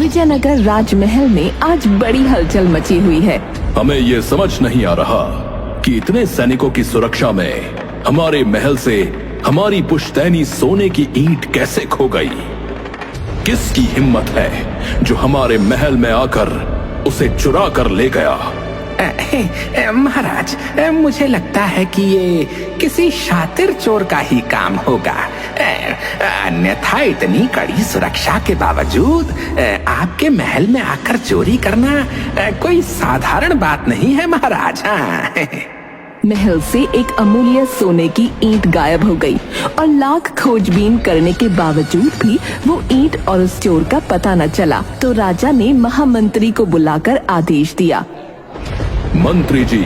विजयनगर राजमहल में आज बड़ी हलचल मची हुई है। हमें ये समझ नहीं आ रहा कि इतने सैनिकों की सुरक्षा में हमारे महल से हमारी पुश्तैनी सोने की ईंट कैसे खो गई। किसकी हिम्मत है जो हमारे महल में आकर उसे चुरा कर ले गया। महाराज, मुझे लगता है कि ये किसी शातिर चोर का ही काम होगा। अन्यथा इतनी कड़ी सुरक्षा के बावजूद आपके महल में आकर चोरी करना कोई साधारण बात नहीं है महाराज। महल से एक अमूल्य सोने की ईंट गायब हो गई और लाख खोजबीन करने के बावजूद भी वो ईंट और उस चोर का पता न चला। तो राजा ने महामंत्री को बुलाकर आदेश दिया, मंत्री जी,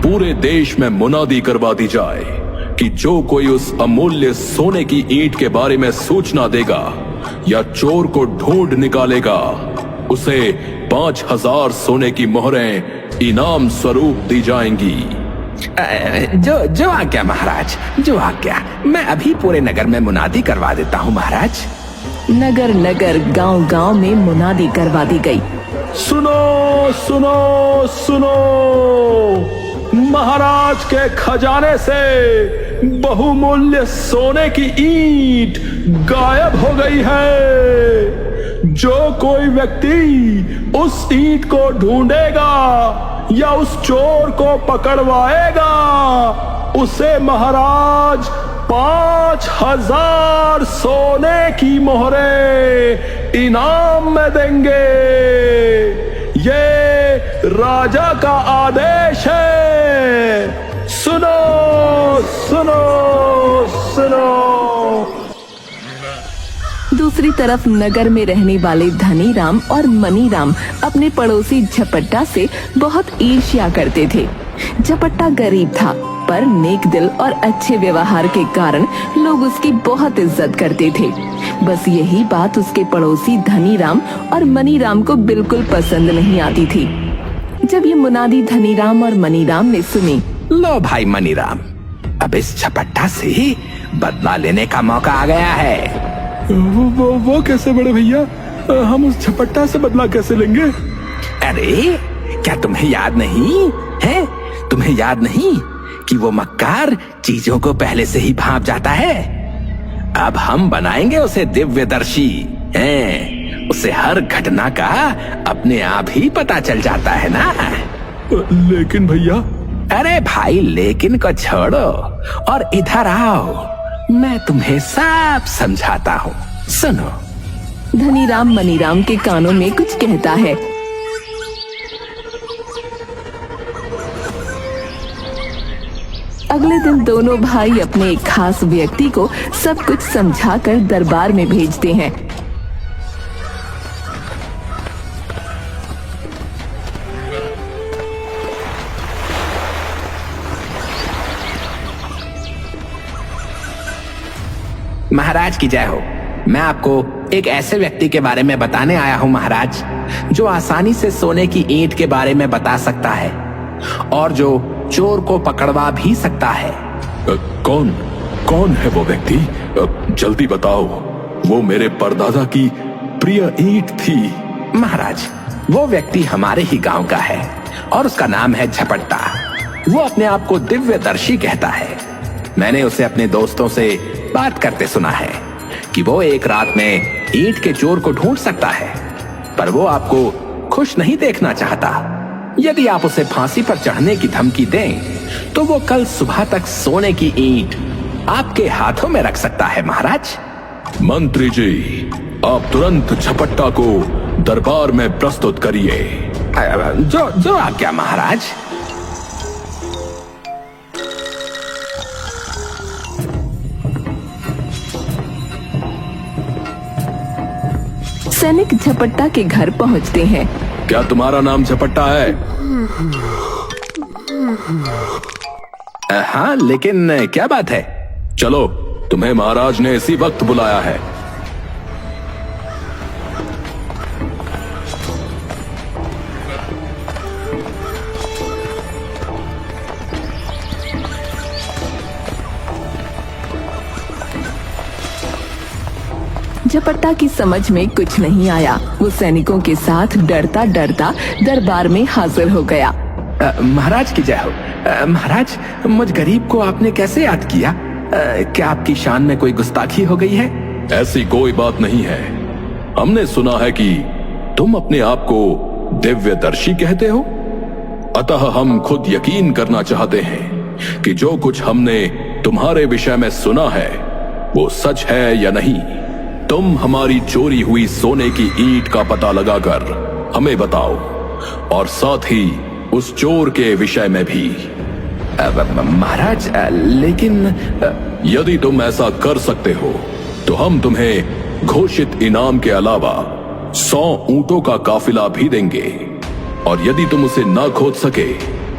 पूरे देश में मुनादी करवा दी जाए कि जो कोई उस अमूल्य सोने की ईंट के बारे में सूचना देगा या चोर को ढूंढ निकालेगा, उसे 5000 सोने की मोहरें इनाम स्वरूप दी जाएंगी। जो आज्ञा महाराज, जो आज्ञा। मैं अभी पूरे नगर में मुनादी करवा देता हूँ महाराज। नगर नगर गांव-गांव में मुनादी करवा दी गई। सुनो सुनो सुनो, महाराज के खजाने से बहुमूल्य सोने की ईंट गायब हो गई है। जो कोई व्यक्ति उस ईंट को ढूंढेगा या उस चोर को पकड़वाएगा, उसे महाराज 5000 सोने की मोहरें इनाम में देंगे। ये राजा का आदेश है। सुनो सुनो सुनो। दूसरी तरफ नगर में रहने वाले धनीराम और मनीराम अपने पड़ोसी झपट्टा से बहुत ईर्ष्या करते थे। झपट्टा गरीब था, पर नेक दिल और अच्छे व्यवहार के कारण लोग उसकी बहुत इज्जत करते थे। बस यही बात उसके पड़ोसी धनीराम और मनीराम को बिल्कुल पसंद नहीं आती थी। जब ये मुनादी धनीराम और मनीराम ने सुनी, लो भाई मनीराम, अब इस झपट्टा से बदला लेने का मौका आ गया है। वो कैसे बड़े भैया? हम उस झपट्टा से बदला कैसे लेंगे? अरे क्या तुम्हें याद नहीं है? तुम्हें याद नहीं कि वो मक्कार चीजों को पहले से ही भांप जाता है? अब हम बनाएंगे उसे दिव्यदर्शी। उसे हर घटना का अपने आप ही पता चल जाता है ना। लेकिन भैया। अरे भाई, लेकिन को छोड़ो और इधर आओ, मैं तुम्हें सब समझाता हूँ। सुनो। धनीराम मनीराम के कानों में कुछ कहता है। अगले दिन दोनों भाई अपने एक खास व्यक्ति को सब कुछ समझाकर दरबार में भेजते हैं। महाराज की जय हो। मैं आपको एक ऐसे व्यक्ति के बारे में बताने आया हूँ महाराज, जो आसानी से सोने की ईंट के बारे में बता सकता है और जो चोर को पकड़वा भी सकता है। कौन है वो व्यक्ति? जल्दी बताओ। वो मेरे परदादा की प्रिय ईंट थी। महाराज, वो व्यक्ति हमारे ही गांव का है और उसका नाम है झपट्टा। वो अपने आप को दिव्यदर्शी कहता है। मैंने उसे अपने दोस्तों से बात करते सुना है कि वो एक रात में ईंट के चोर को ढूंढ सकता है, पर वो आपको खुश नहीं देखना चाहता। यदि आप उसे फांसी पर चढ़ने की धमकी दें, तो वो कल सुबह तक सोने की ईंट आपके हाथों में रख सकता है महाराज। मंत्री जी, आप तुरंत झपट्टा को दरबार में प्रस्तुत करिए। जो आज्ञा महाराज। सैनिक झपट्टा के घर पहुंचते हैं। क्या तुम्हारा नाम झपट्टा है? हाँ, लेकिन क्या बात है? चलो, तुम्हें महाराज ने इसी वक्त बुलाया है। झपट्टा की समझ में कुछ नहीं आया। वो सैनिकों के साथ डरता डरता दरबार में हाजिर हो गया। महाराज की जय हो। महाराज, मुझ गरीब को आपने कैसे याद किया? क्या आपकी शान में कोई गुस्ताखी हो गई है? ऐसी कोई बात नहीं है। हमने सुना है कि तुम अपने आप को दिव्यदर्शी कहते हो, अतः हम खुद यकीन करना चाहते हैं कि जो कुछ हमने तुम्हारे विषय में सुना है वो सच है या नहीं। तुम हमारी चोरी हुई सोने की ईंट का पता लगाकर हमें बताओ, और साथ ही उस चोर के विषय में भी। महाराज, लेकिन यदि तुम ऐसा कर सकते हो तो हम तुम्हें घोषित इनाम के अलावा 100 ऊंटों का काफिला भी देंगे, और यदि तुम उसे ना खोद सके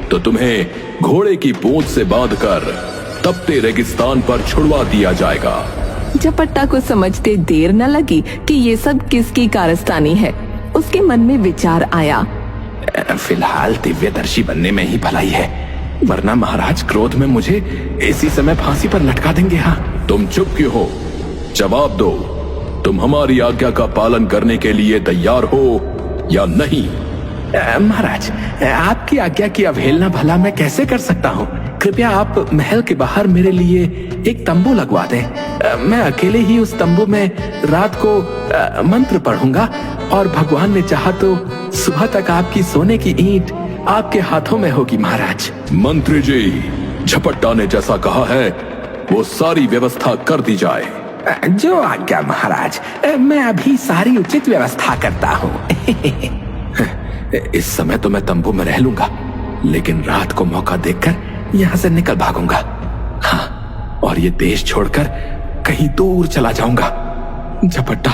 तो तुम्हें घोड़े की पूंछ से बांधकर तपते रेगिस्तान पर छुड़वा दिया जाएगा। झपट्टा को समझते देर न लगी कि ये सब किसकी कारस्तानी है। उसके मन में विचार आया, फिलहाल दिव्यदर्शी बनने में ही भलाई है, वरना महाराज क्रोध में मुझे इसी समय फांसी पर लटका देंगे। हाँ, तुम चुप क्यों हो? जवाब दो, तुम हमारी आज्ञा का पालन करने के लिए तैयार हो या नहीं? महाराज, आपकी आज्ञा की अवहेलना भला मैं कैसे कर सकता हूँ? कृपया आप महल के बाहर मेरे लिए एक तंबू लगवा दें। मैं अकेले ही उस तंबू में रात को मंत्र पढ़ूंगा, और भगवान ने चाहा तो सुबह तक आपकी सोने की ईंट आपके हाथों में होगी। महाराज। मंत्री जी, झपट्टा ने जैसा कहा है वो सारी व्यवस्था कर दी जाए। जो आज्ञा महाराज, मैं अभी सारी उचित व्यवस्था करता हूँ। इस समय तो मैं तंबू में रह लूंगा, लेकिन रात को मौका देखकर यहाँ से निकल भागूंगा। हाँ, और ये देश छोड़कर कहीं दूर चला जाऊंगा। झपट्टा,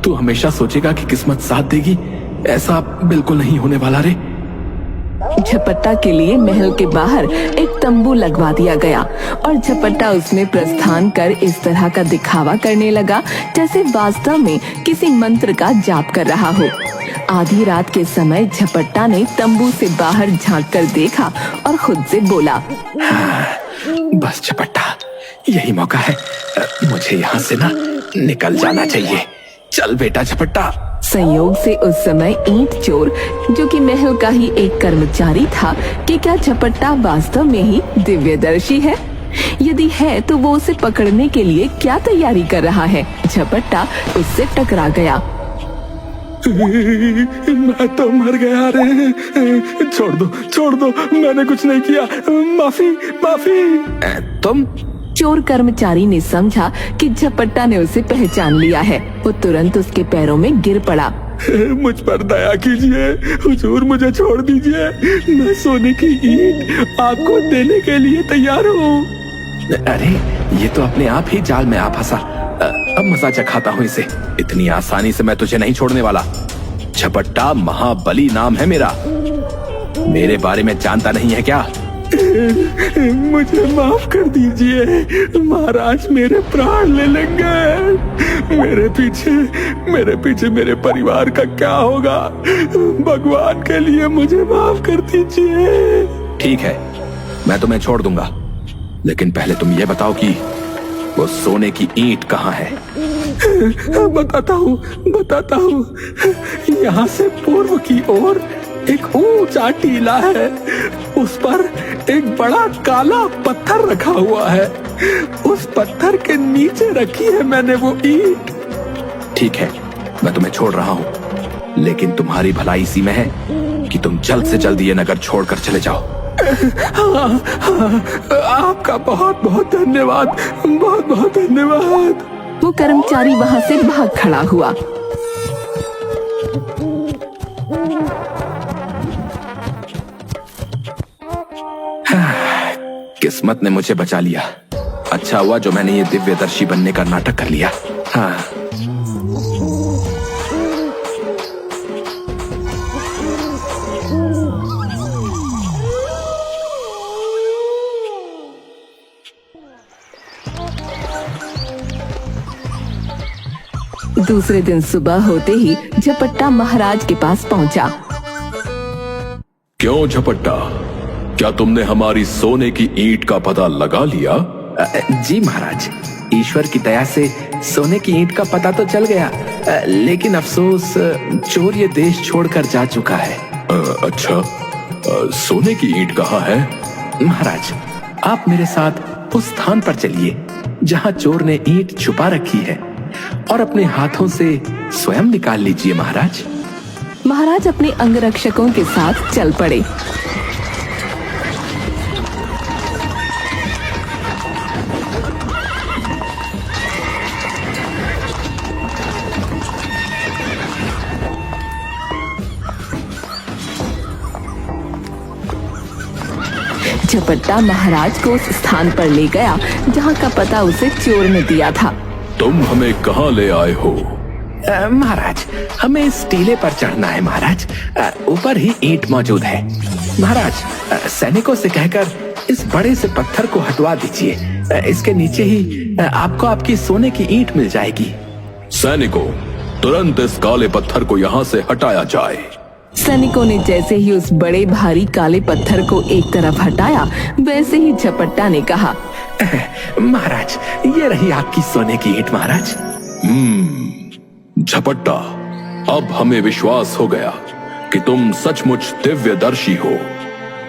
तू हमेशा सोचेगा कि किस्मत साथ देगी, ऐसा बिल्कुल नहीं होने वाला रे। झपट्टा के लिए महल के बाहर एक तंबू लगवा दिया गया, और झपट्टा उसमें प्रस्थान कर इस तरह का दिखावा करने लगा जैसे वास्तव में किसी मंत्र का जाप कर रहा हो। आधी रात के समय झपट्टा ने तंबू से बाहर झांक कर देखा और खुद से बोला, हाँ, बस झपट्टा, यही मौका है। मुझे यहाँ से ना निकल जाना चाहिए। चल बेटा झपट्टा। संयोग से उस समय ईंट चोर, जो कि महल का ही एक कर्मचारी था, कि क्या झपट्टा वास्तव में ही दिव्यदर्शी है? यदि है तो वो उसे पकड़ने के लिए क्या तैयारी कर रहा है? झपट्टा उससे टकरा गया। मैं तो मर गया रे। छोड़ दो, मैंने कुछ नहीं किया। माफी। तुम? चोर कर्मचारी ने समझा कि झपट्टा ने उसे पहचान लिया है। वो तुरंत उसके पैरों में गिर पड़ा। मुझ पर दया कीजिए हुजूर, मुझे छोड़ दीजिए। मैं सोने की ईंट आपको देने के लिए तैयार हूँ। अरे, ये तो अपने आप ही जाल में आ फंसा। अब मजा चखाता हूँ इसे। इतनी आसानी से मैं तुझे नहीं छोड़ने वाला। झपट्टा महाबली नाम है मेरा। मेरे बारे में जानता नहीं है क्या? मुझे माफ कर दीजिए महाराज, मेरे प्राण ले लेंगे। मेरे पीछे मेरे परिवार का क्या होगा? भगवान के लिए मुझे माफ कर दीजिए। ठीक है, मैं तुम्हें छोड़ दूंगा, लेकिन पहले तुम ये बताओ कि वो सोने की ईंट कहाँ है? बताता हूँ। यहाँ से पूर्व की ओर एक ऊंचा टीला है, उस पर एक बड़ा काला पत्थर रखा हुआ है। उस पत्थर के नीचे रखी है मैंने वो ईंट। ठीक है, मैं तुम्हें छोड़ रहा हूँ, लेकिन तुम्हारी भलाई इसी में है कि तुम जल्द से जल्द ये नगर छोड़कर चले जाओ। हाँ, आपका बहुत बहुत धन्यवाद। वो कर्मचारी वहाँ से भाग खड़ा हुआ। किस्मत ने मुझे बचा लिया। अच्छा हुआ जो मैंने ये दिव्यदर्शी बनने का नाटक कर लिया। हाँ। दूसरे दिन सुबह होते ही झपट्टा महाराज के पास पहुंचा। क्यों झपट्टा, क्या तुमने हमारी सोने की ईंट का पता लगा लिया? जी महाराज, ईश्वर की दया से सोने की ईंट का पता तो चल गया, लेकिन अफसोस चोर ये देश छोड़कर जा चुका है। अच्छा, सोने की ईंट कहाँ है? महाराज, आप मेरे साथ उस स्थान पर चलिए जहाँ चोर ने ईंट छुपा रखी है और अपने हाथों से स्वयं निकाल लीजिए। महाराज। महाराज अपने अंगरक्षकों के साथ चल पड़े। झपट्टा महाराज को उस स्थान पर ले गया जहाँ का पता उसे चोर ने दिया था। तुम हमें कहाँ ले आए हो? महाराज, हमें इस टीले पर चढ़ना है। महाराज, ऊपर ही ईंट मौजूद है। महाराज, सैनिकों से कहकर इस बड़े से पत्थर को हटवा दीजिए। इसके नीचे ही आपको आपकी सोने की ईंट मिल जाएगी। सैनिकों, तुरंत इस काले पत्थर को यहाँ से हटाया जाए। सैनिकों ने जैसे ही उस बड़े भारी काले पत्थर को एक तरफ हटाया, वैसे ही झपट्टा ने कहा, महाराज, ये रही आपकी सोने की ईंट। महाराज। झपट्टा, अब हमें विश्वास हो गया कि तुम सचमुच दिव्यदर्शी हो।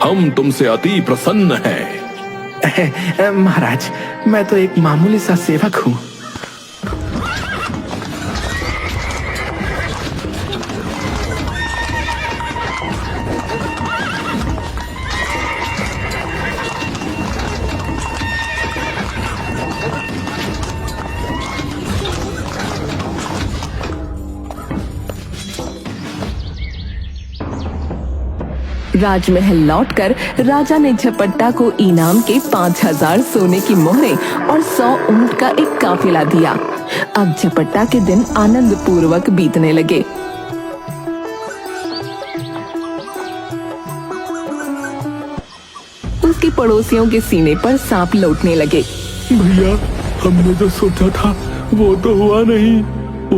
हम तुमसे अति प्रसन्न हैं। महाराज, मैं तो एक मामूली सा सेवक हूँ। राजमहल लौटकर राजा ने झपट्टा को इनाम के 5000 सोने की मोहरें और 100 ऊंट का एक काफिला दिया। अब झपट्टा के दिन आनंद पूर्वक बीतने लगे। उसके पड़ोसियों के सीने पर सांप लौटने लगे। भैया, हमने जो सोचा था वो तो हुआ नहीं,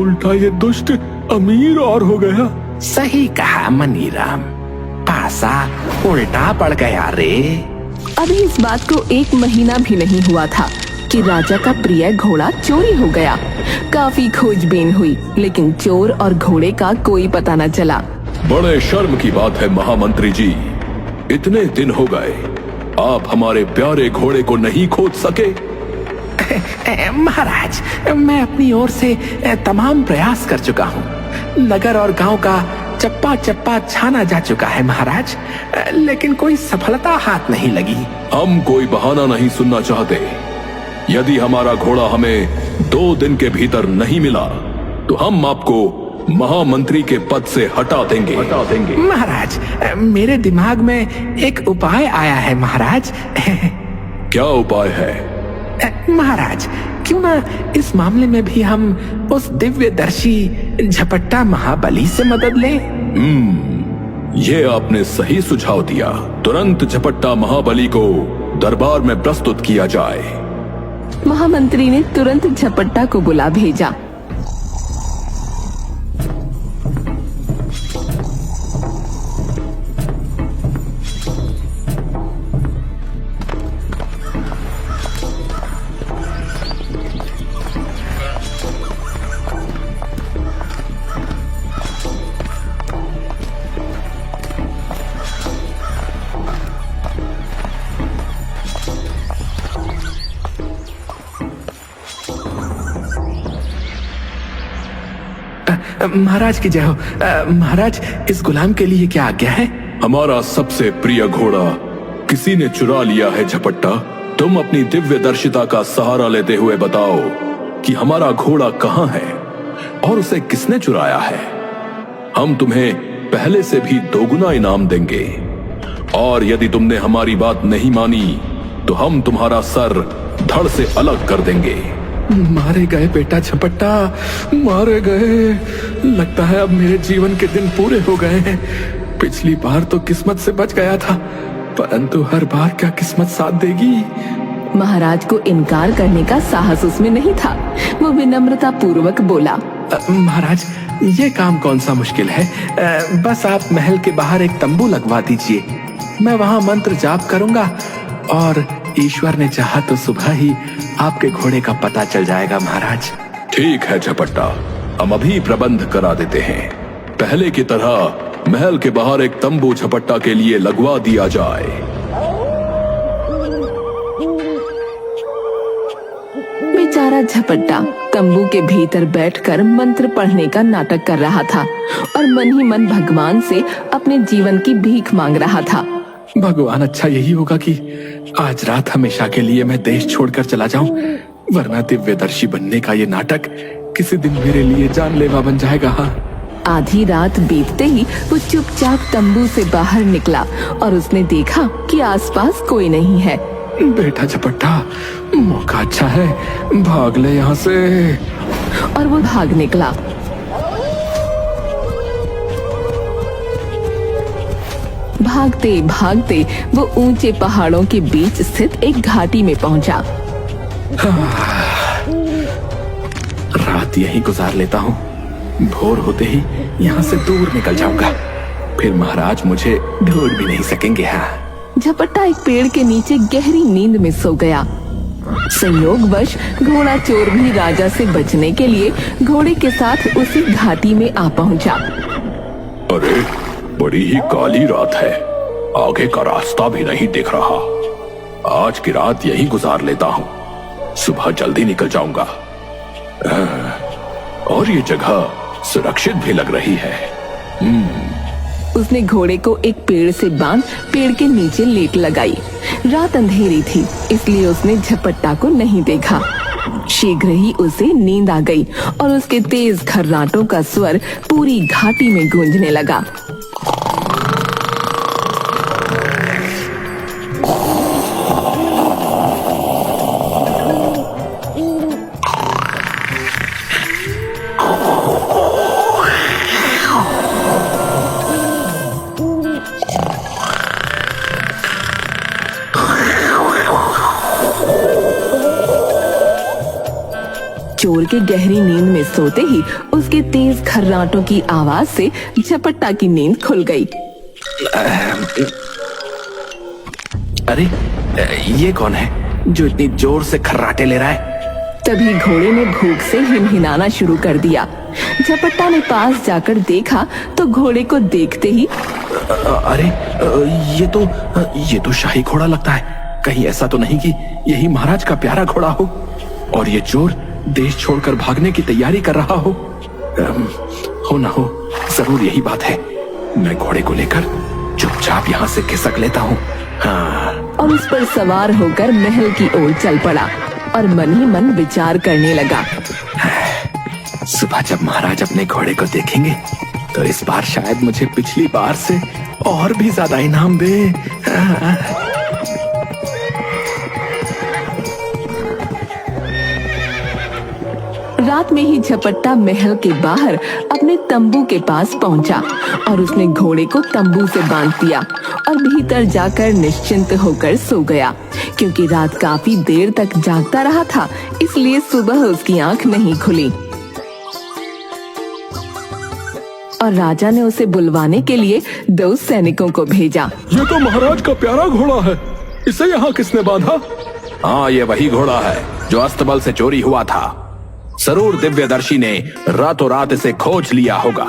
उल्टा ये दुष्ट अमीर और हो गया। सही कहा मनीराम, पासा उल्टा पड़ गया रे। अभी इस बात को 1 महीना भी नहीं हुआ था कि राजा का प्रिय घोड़ा चोरी हो गया। काफी खोजबीन हुई, लेकिन चोर और घोड़े का कोई पता न चला। बड़े शर्म की बात है महामंत्री जी, इतने दिन हो गए आप हमारे प्यारे घोड़े को नहीं खोज सके। महाराज, मैं अपनी ओर से तमाम प्रयास कर चुका हूँ। नगर और गांव का चप्पा चप्पा छाना जा चुका है महाराज, लेकिन कोई सफलता हाथ नहीं लगी। हम कोई बहाना नहीं सुनना चाहते। यदि हमारा घोड़ा हमें 2 दिन के भीतर नहीं मिला तो हम आपको महामंत्री के पद से हटा देंगे। महाराज, मेरे दिमाग में एक उपाय आया है महाराज। क्या उपाय है? महाराज, क्यों ना इस मामले में भी हम उस दिव्यदर्शी झपट्टा महाबली से मदद लें? ये आपने सही सुझाव दिया। तुरंत झपट्टा महाबली को दरबार में प्रस्तुत किया जाए। महामंत्री ने तुरंत झपट्टा को बुला भेजा। महाराज की जय हो। महाराज, इस गुलाम के लिए क्या आज्ञा है? हमारा सबसे प्रिय घोड़ा किसी ने चुरा लिया है झपट्टा। तुम अपनी दिव्यदर्शिता का सहारा लेते हुए बताओ कि हमारा घोड़ा कहाँ है और उसे किसने चुराया है। हम तुम्हें पहले से भी 2 गुना इनाम देंगे, और यदि तुमने हमारी बात नहीं मानी तो हम तुम्हारा सर धड़ से अलग कर देंगे। मारे गए बेटा झपट्टा, मारे गए। लगता है अब मेरे जीवन के दिन पूरे हो गए हैं। पिछली बार तो किस्मत से बच गया था, परंतु हर बार क्या किस्मत साथ देगी? महाराज को इनकार करने का साहस उसमें नहीं था। वो विनम्रता पूर्वक बोला, महाराज, ये काम कौन सा मुश्किल है। बस आप महल के बाहर एक तंबू लगवा दीजिए। मैं वहाँ मंत्र जाप करूंगा और ईश्वर ने चाहा तो सुबह ही आपके घोड़े का पता चल जाएगा महाराज। ठीक है झपट्टा, हम अभी प्रबंध करा देते हैं। पहले की तरह महल के बाहर एक तंबू झपट्टा के लिए लगवा दिया जाए। बेचारा झपट्टा तंबू के भीतर बैठकर मंत्र पढ़ने का नाटक कर रहा था और मन ही मन भगवान से अपने जीवन की भीख मांग रहा था। भगवान, अच्छा यही होगा कि आज रात हमेशा के लिए मैं देश छोड़कर चला जाऊं, वरना दिव्यदर्शी बनने का ये नाटक किसी दिन मेरे लिए जानलेवा बन जाएगा। हाँ। आधी रात बीतते ही वो चुपचाप तंबू से बाहर निकला और उसने देखा कि आसपास कोई नहीं है। बेटा झपट्टा, मौका अच्छा है, भाग ले यहाँ से। और वो भाग निकला। भागते भागते वो ऊंचे पहाड़ों के बीच स्थित एक घाटी में पहुंचा। रात यहीं गुजार लेता हूँ, भोर होते ही यहाँ से दूर निकल जाऊंगा, फिर महाराज मुझे ढूंढ भी नहीं सकेंगे। हाँ। झपट्टा एक पेड़ के नीचे गहरी नींद में सो गया। संयोगवश घोड़ा चोर भी राजा से बचने के लिए घोड़े के साथ उसी घाटी में आ पहुंचा। अरे, बड़ी ही काली रात है, आगे का रास्ता भी नहीं दिख रहा। आज की रात यहीं गुजार लेता हूँ, सुबह जल्दी निकल जाऊंगा। और ये जगह सुरक्षित भी लग रही है। उसने घोड़े को एक पेड़ से बांध पेड़ के नीचे लेट लगाई। रात अंधेरी थी, इसलिए उसने झपट्टा को नहीं देखा। शीघ्र ही उसे नींद आ गई और उसके तेज खर्राटों का स्वर पूरी घाटी में गूंजने लगा। चोर के गहरी नींद में सोते ही उसके तेज खर्राटों की आवाज से झपट्टा की नींद खुल गई। अरे, ये कौन है जो इतनी जोर से खर्राटे ले रहा है? तभी घोड़े ने भूख से हिनहिनाना शुरू कर दिया। झपट्टा ने पास जाकर देखा तो घोड़े को देखते ही अरे, ये तो शाही घोड़ा लगता है। कहीं ऐसा तो नहीं कि यही महाराज का प्यारा घोड़ा हो और ये चोर देश छोड़कर भागने की तैयारी कर रहा हो? हो ना हो, जरूर यही बात है। मैं घोड़े को लेकर चुपचाप यहाँ से खिसक लेता हूँ। हाँ। और उस पर सवार होकर महल की ओर चल पड़ा और मन ही मन विचार करने लगा। सुबह जब महाराज अपने घोड़े को देखेंगे तो इस बार शायद मुझे पिछली बार से और भी ज्यादा इनाम दे। हाँ। रात में ही झपट्टा महल के बाहर अपने तंबू के पास पहुंचा और उसने घोड़े को तंबू से बांध दिया और भीतर जाकर निश्चिंत होकर सो गया। क्योंकि रात काफी देर तक जागता रहा था, इसलिए सुबह उसकी आंख नहीं खुली और राजा ने उसे बुलवाने के लिए 2 सैनिकों को भेजा। ये तो महाराज का प्यारा घोड़ा है, इसे यहाँ किसने बांधा? हाँ, ये वही घोड़ा है जो अस्तबल से चोरी हुआ था। जरूर दिव्यदर्शी ने रातों रात इसे खोज लिया होगा।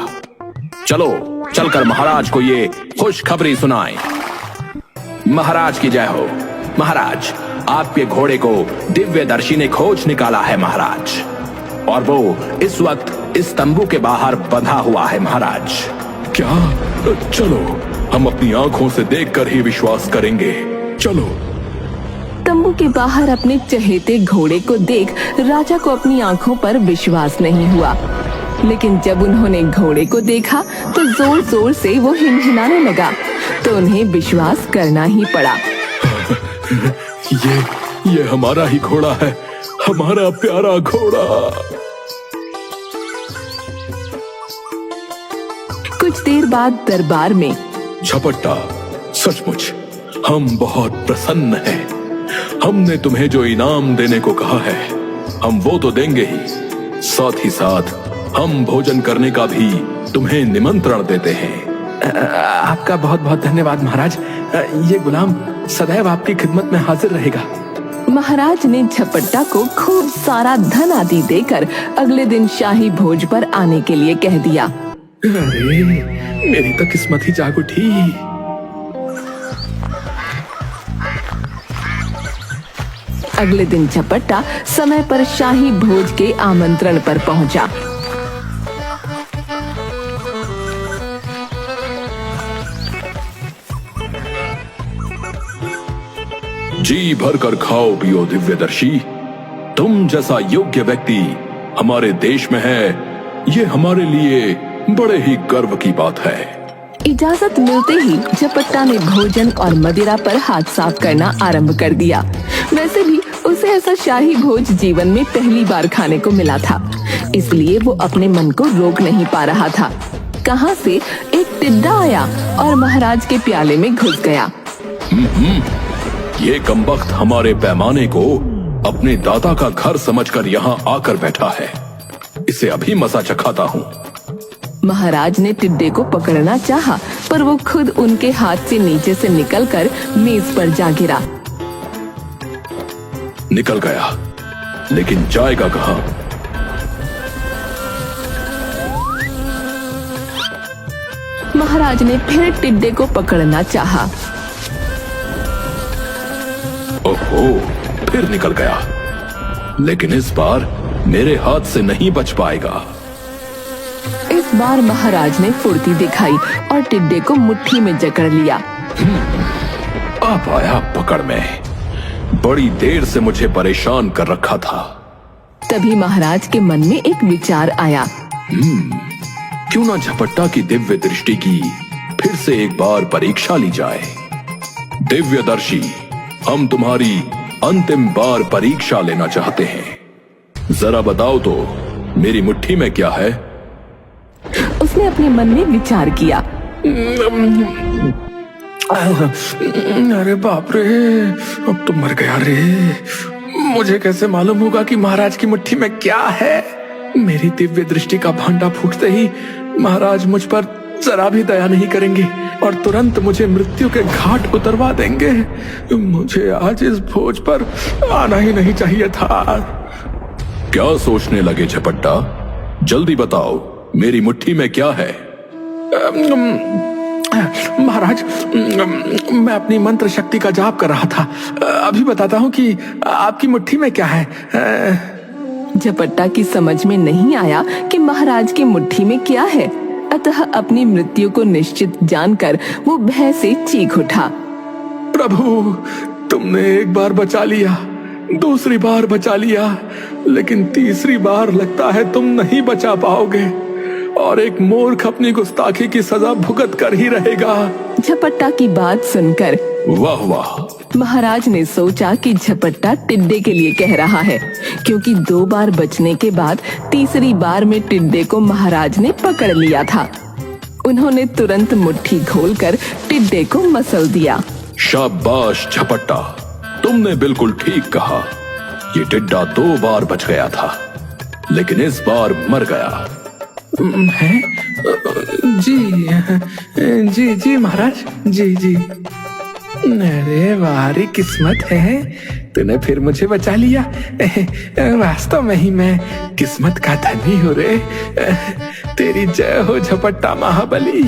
चलो चलकर महाराज को ये खुशखबरी सुनाएं। महाराज की जय हो। महाराज, आपके घोड़े को दिव्यदर्शी ने खोज निकाला है महाराज, और वो इस वक्त इस तंबू के बाहर बंधा हुआ है महाराज। क्या? चलो, हम अपनी आंखों से देखकर ही विश्वास करेंगे। चलो। तंबू के बाहर अपने चहेते घोड़े को देख राजा को अपनी आंखों पर विश्वास नहीं हुआ, लेकिन जब उन्होंने घोड़े को देखा तो जोर जोर से वो हिनहिनाने लगा, तो उन्हें विश्वास करना ही पड़ा। ये हमारा ही घोड़ा है, हमारा प्यारा घोड़ा। कुछ देर बाद दरबार में झपट्टा, सचमुच हम बहुत प्रसन्न हैं। हमने तुम्हें जो इनाम देने को कहा है, हम वो तो देंगे ही, साथ ही साथ हम भोजन करने का भी तुम्हें निमंत्रण देते हैं। आपका बहुत बहुत धन्यवाद महाराज। ये गुलाम सदैव आपकी खिदमत में हाजिर रहेगा। महाराज ने झपट्टा को खूब सारा धन आदि देकर अगले दिन शाही भोज पर आने के लिए कह दिया। अरे मेरी तो किस्मत ही जाग उठी। अगले दिन झपट्टा समय पर शाही भोज के आमंत्रण पर पहुंचा। जी भरकर खाओ पियो दिव्यदर्शी। तुम जैसा योग्य व्यक्ति हमारे देश में है, ये हमारे लिए बड़े ही गर्व की बात है। इजाजत मिलते ही झपट्टा ने भोजन और मदिरा पर हाथ साफ करना आरंभ कर दिया। वैसे भी उसे ऐसा शाही भोज जीवन में पहली बार खाने को मिला था, इसलिए वो अपने मन को रोक नहीं पा रहा था। कहां से एक टिड्डा आया और महाराज के प्याले में घुस गया। ये कमबख्त हमारे पैमाने को अपने दादा का घर समझकर यहाँ आकर बैठा है। इसे अभी मजा चखाता हूँ। महाराज ने टिड्डे को पकड़ना चाहा, पर वो खुद उनके हाथ से नीचे से निकलकर मेज पर जा गिरा। निकल गया, लेकिन जाएगा कहाँ? महाराज ने फिर टिड्डे को पकड़ना चाहा। ओहो, फिर निकल गया, लेकिन इस बार मेरे हाथ से नहीं बच पाएगा। इस बार महाराज ने फुर्ती दिखाई और टिड्डे को मुट्ठी में जकड़ लिया। अब आया पकड़ में। बड़ी देर से मुझे परेशान कर रखा था। तभी महाराज के मन में एक विचार आया। क्यों ना झपट्टा की दिव्य दृष्टि की फिर से एक बार परीक्षा ली जाए। दिव्यदर्शी, हम तुम्हारी अंतिम बार परीक्षा लेना चाहते हैं। जरा बताओ तो मेरी मुट्ठी में क्या है? उसने अपने मन में विचार किया। अरे बाप रे, अब तो मर गया रे। मुझे कैसे मालूम होगा कि महाराज की मुट्ठी में क्या है? मेरी दिव्य दृष्टि का भांडा फूटते ही महाराज मुझ पर जरा भी दया नहीं करेंगे और तुरंत मुझे मृत्यु के घाट उतरवा देंगे। मुझे आज इस भोज पर आना ही नहीं चाहिए था। क्या सोचने लगे झपट्टा? जल्दी बताओ, मेरी मुट्ठी में क्या है? महाराज, मैं अपनी मंत्र शक्ति का जाप कर रहा था। अभी बताता हूँ कि आपकी मुट्ठी में क्या है। झपट्टा की समझ में नहीं आया कि महाराज की मुट्ठी में क्या है, अतः अपनी मृत्यु को निश्चित जानकर वो भय से चीख उठा। प्रभु, तुमने एक बार बचा लिया, दूसरी बार बचा लिया, लेकिन तीसरी बार लगता है तुम नहीं बचा पाओगे और एक मूर्ख अपनी गुस्ताखी की सजा भुगत कर ही रहेगा। झपट्टा की बात सुनकर वाह वाह, महाराज ने सोचा कि झपट्टा टिड्डे के लिए कह रहा है, क्योंकि 2 बार बचने के बाद तीसरी बार में टिड्डे को महाराज ने पकड़ लिया था। उन्होंने तुरंत मुट्ठी खोलकर टिड्डे को मसल दिया। शाबाश झपट्टा, तुमने बिल्कुल ठीक कहा। ये टिड्डा 2 बार बच गया था, लेकिन इस बार मर गया है। जी जी महाराज, जी जी। अरे वारी किस्मत है, तूने फिर मुझे बचा लिया। वास्तव में ही मैं किस्मत का धनी हूँ रे। तेरी जय हो झपट्टा महाबली।